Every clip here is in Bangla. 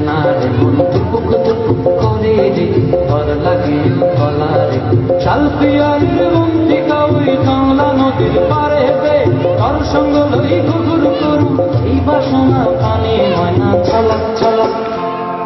না রে মন টুপুক টুপুক করে রে ঘর লাগে গলা রে শালপিয়ারির মন্ত্রিকা ওই কামলা নদীর পারে হে তার সঙ্গ লই ঘুঘুর করু এই বাসনা পানি ময়না ছলক ছলক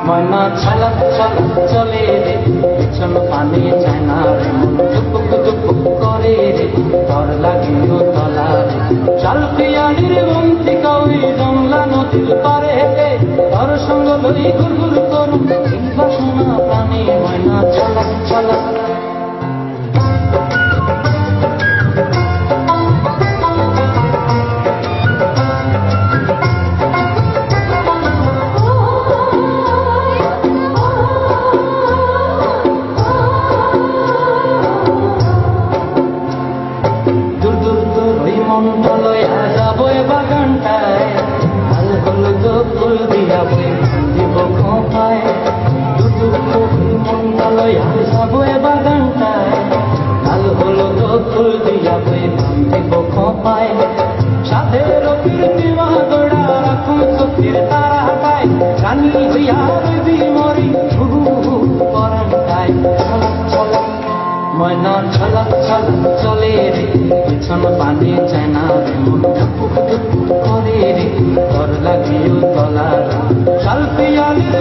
ময়না ছলক ছলক চলে রে পেছন পানি যায় না রে মন টুপুক টুপুক করে রে ঘর লাগে গলা রে শালপিয়ারির মন্ত্রিকা ওই কামলা নদীর পারে হে তার সঙ্গ লই ঘুঘুর করু এই বাসনা পানি ময়না ছলক ছলক মনটা লয়া যাবো বাগানটায় লাল হলুদ ফুল দিয়া বই দিব খোঁপায় মনটা লয়া যাবো বাগানটায় লাল হলুদ ফুল দিয়া বই দিব খোঁপায় সাথে রবির দিবা দৌড়া রাখুন চোখের তারা হাতায় রানী হইয়া রবি মরি ঘুঘু পরান্তায় ছলক ছলক ময়না ছলক ছলক চলে রে পেছন পানি যায় না রে মন টুপুক টুপুক করে রে ঘর লাগিও গলা শালপিয়ারির